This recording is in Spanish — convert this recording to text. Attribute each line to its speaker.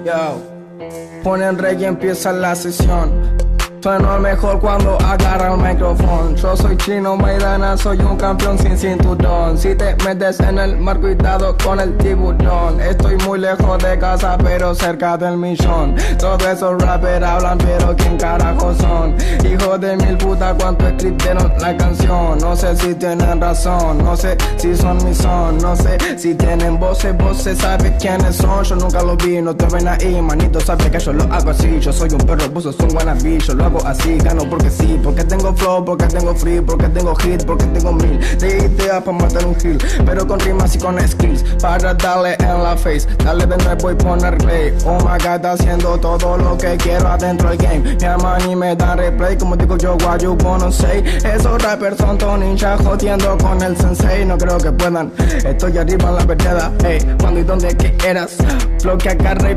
Speaker 1: Yo, ponen rey y empieza la sesión. Sueno mejor cuando agarra el micrófono. Yo soy chino Maidana, soy un campeón sin cinturón. Si te metes en el mar, cuidado con el tiburón. Estoy muy lejos de casa, pero cerca del millón. Todos esos rappers hablan, pero ¿quién carajo son? Hijos de mil putas, ¿cuánto escribieron la canción? No sé si tienen razón, no sé si son mi son. No sé si tienen voces, sabes quiénes son. Yo nunca lo vi, no te ven ahí, manito, sabes que yo lo hago así. Yo soy un perro, vos sos un wannabe, yo lo hago así, gano porque sí, porque tengo flow, porque tengo free, porque tengo hit, porque tengo mil de ideas para matar un hill, pero con rimas y con skills, para darle en la face, darle de nuevo y poner play. Oh my god, está haciendo todo lo que quiero adentro del game, me aman y me dan replay, como digo yo, what you wanna say. Esos rappers son todos ninjas jodiendo con el sensei, no creo que puedan, estoy arriba en la vereda, hey, cuando y donde que eras, flow que agarra y